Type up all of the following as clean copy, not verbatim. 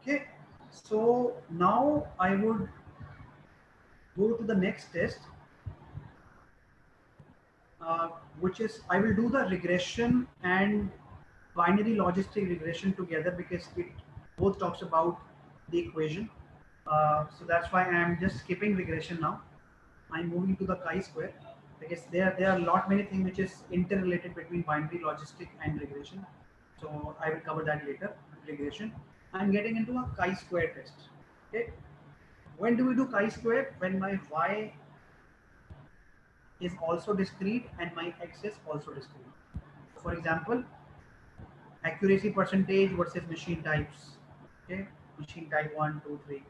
Okay, so now I would go to the next test, which is I will do the regression and binary logistic regression together because it both talks about the equation. So that's why I am just skipping regression now. I'm moving to the chi-square because there are a lot many things which is interrelated between binary logistic and regression. So I will cover that later. Regression. I'm getting into a chi-square test. Okay. When do we do chi-square? When my y is also discrete and my x is also discrete. For example, accuracy percentage versus machine types. Okay, machine type 1, 2, 3.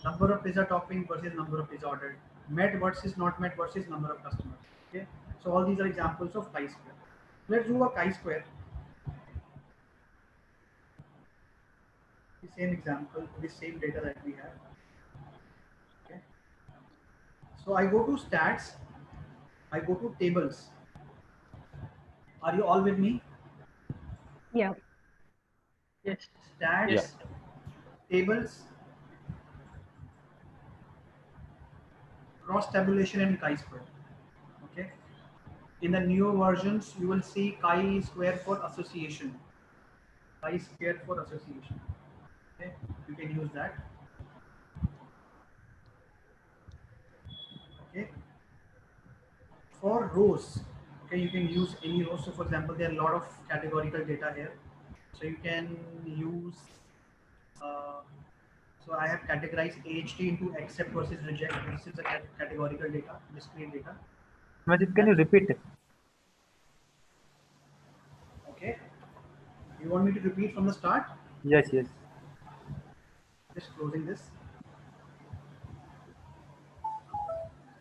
Number of pizza topping versus number of pizza ordered. Met versus not met versus number of customers. Okay, so all these are examples of chi-square. Let's do a chi-square. The same example, the same data that we have. Okay, so I go to stats. I go to tables. Are you all with me? Yeah. Yes. Stats, Yeah. tables, cross tabulation and chi-square. Okay. In the newer versions, you will see chi-square for association. Chi-square for association. Okay, you can use that. Okay. For rows, okay, you can use any row. So, for example, there are a lot of categorical data here. So you can use. So I have categorized AHT into accept versus reject. This is a categorical data, discrete data. Majid, can you repeat it? Okay. You want me to repeat from the start? Yes, yes. Just closing this.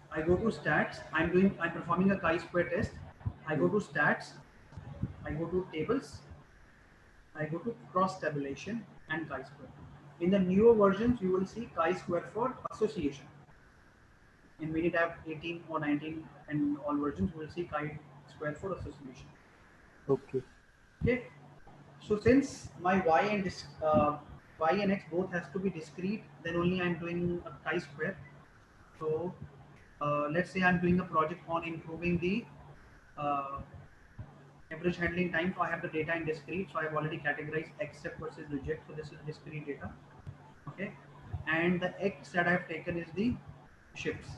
I go to stats. I'm performing a chi-square test. I go to stats. I go to tables. I go to cross tabulation and chi-square. In the newer versions, you will see chi-square for association. In Minitab 18 or 19 and all versions, you will see chi-square for association. Okay. Okay. So since my y and x both has to be discrete, then only I'm doing a chi-square. So let's say I'm doing a project on improving the uh, average handling time. So I have the data in discrete. So I've already categorized accept versus reject. So this is discrete data. Okay. And the x that I've taken is the shifts.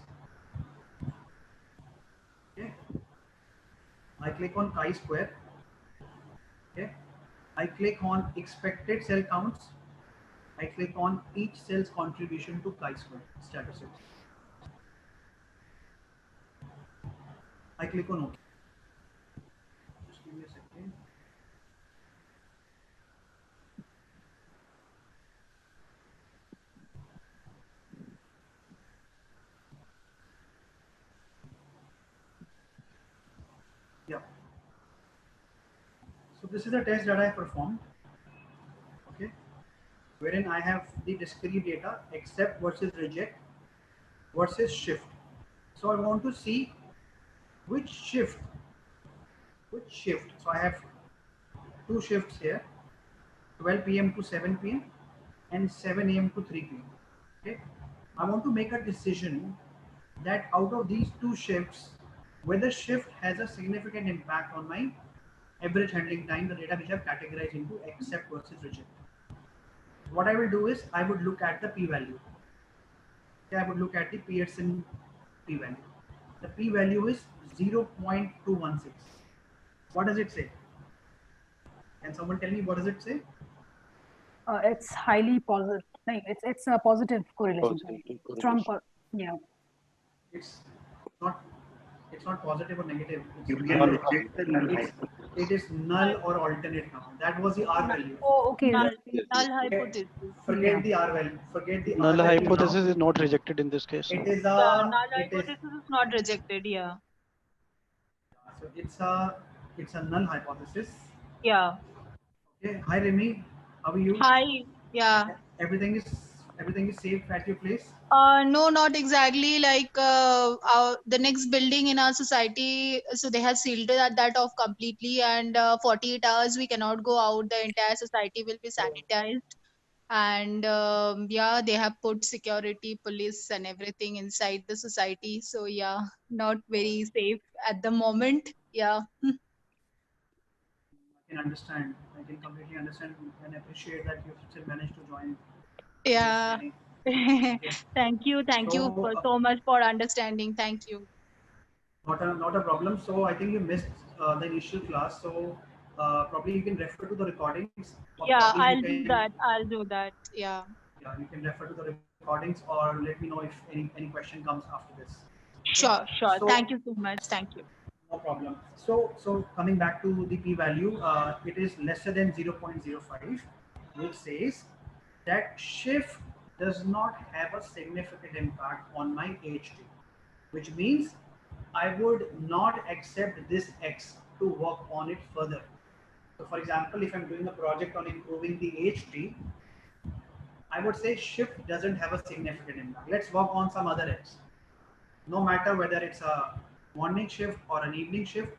Okay. I click on chi-square. Okay. I click on expected cell counts. I click on each cell's contribution to chi-square statistics. I click on OK. Just give me a second. Yeah. So this is a test that I performed. Okay. Wherein I have the discrete data accept versus reject versus shift. So I want to see which shift. So I have two shifts here, 12 p.m. to 7 p.m. and 7 a.m. to 3 p.m. Okay. I want to make a decision that out of these two shifts, whether shift has a significant impact on my average handling time, the data which I have categorized into accept versus reject. What I will do is I would look at the p-value. Okay, I would look at the Pearson p-value. The p-value is 0.216. What does it say? Can someone tell me what does it say? It's highly positive. No, it's a positive correlation. Strong. Yeah. It's not. It's not positive or negative. You can reject the null hypothesis. It is null or alternate now. That was the R value. Oh, okay. Null hypothesis. Forget the R value. Forget the Null R value hypothesis now. is not rejected in this case. It is Null hypothesis is not rejected. Yeah. So it's a null hypothesis. Yeah. Okay. Hi Remy, how are you? Hi. Yeah. Everything is safe at your place? No, not exactly. Like the next building in our society, so they have sealed that off completely, and 48 hours we cannot go out. The entire society will be sanitized. And yeah, they have put security, police, and everything inside the society. So yeah, not very safe at the moment. Yeah. I can understand. I can completely understand and appreciate that you've still managed to join this Yeah. training. Okay. Thank you. Thank you So, so much for understanding. Thank you. not a problem. So I think you missed the initial class. So probably you can refer to the recordings, or Yeah, probably you I'll do can, that. I'll do that. Yeah. yeah, you can refer to the recordings, or let me know if any question comes after this. Okay. Sure, sure. So Thank you so much. Thank you. no problem. So coming back to the p-value, it is lesser than 0.05, which says that shift does not have a significant impact on my HT, which means I would not accept this X to work on it further. So for example, if I'm doing a project on improving the HT, I would say shift doesn't have a significant impact. Let's work on some other X. No matter whether it's a morning shift or an evening shift,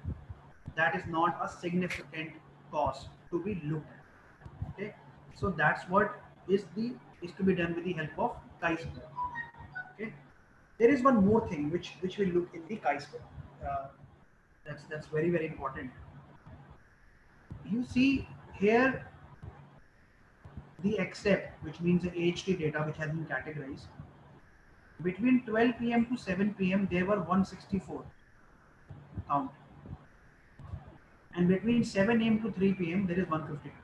that is not a significant cost to be looked at. Okay, so that's what is to be done with the help of chi-square. Okay, there is one more thing which will look in the chi-square. Uh, that's very important. You see here the accept, which means the HT data which has been categorized. Between 12 p.m. to 7 p.m. there were 164 count, and between 7 a.m. to 3 p.m. there is 152,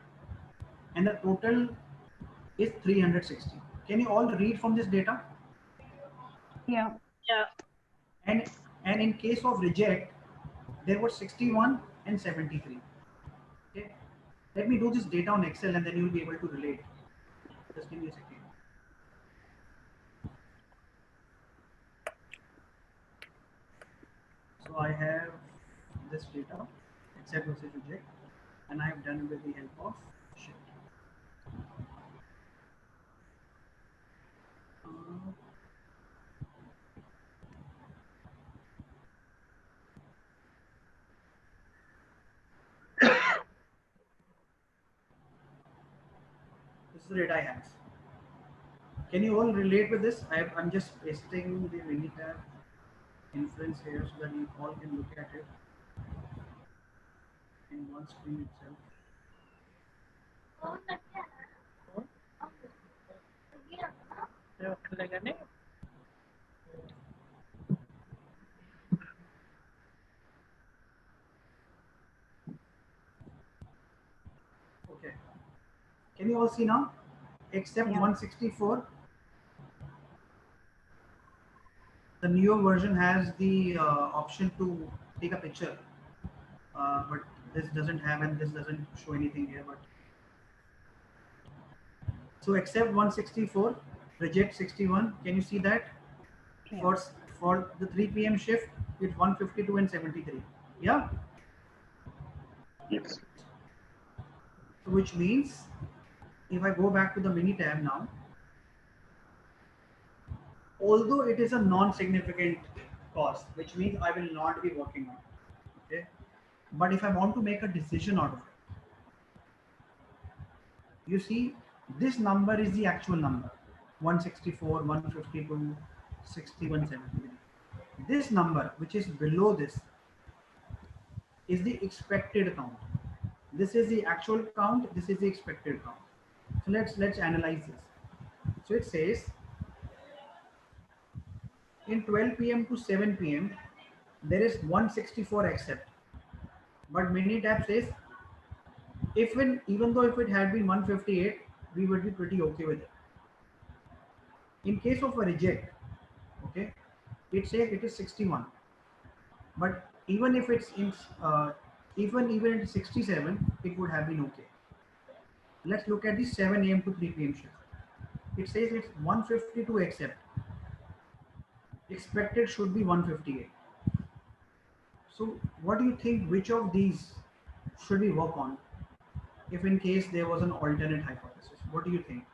and the total is 360. Can you all read from this data? Yeah. Yeah. And in case of reject, there were 61 and 73. Okay, let me do this data on Excel and then you will be able to relate. Just give me a second. So I have this data, accept versus reject, and I have done it with the help of shift. This is the data I have. Can you all relate with this? I'm just pasting the Minitab inference here so that you all can look at it in one screen itself. Okay. Can you all see now? Except Yeah. 164. The newer version has the option to take a picture, but this doesn't have, and this doesn't show anything here. But so accept 164, reject 61. Can you see that? Yeah. For the 3 p.m. shift, it's 152 and 73. Yeah. Yes. So which means if I go back to the Minitab now, although it is a non-significant cost, which means I will not be working on it. Okay. But if I want to make a decision out of it, you see this number is the actual number, 164, 152, 61, 73. This number which is below this is the expected count. This is the actual count, this is the expected count. So let's analyze this. So it says in 12 p.m. to 7 p.m. there is 164 accept, but Minitab says even though if it had been 158, we would be pretty okay with it. In case of a reject, okay, it says it is 61, but even if it's in even in 67, it would have been okay. Let's look at the 7 a.m. to 3 p.m. shift. It says it's 152 accept. Expected should be 158. So what do you think? Which of these should we work on? If in case there was an alternate hypothesis, what do you think?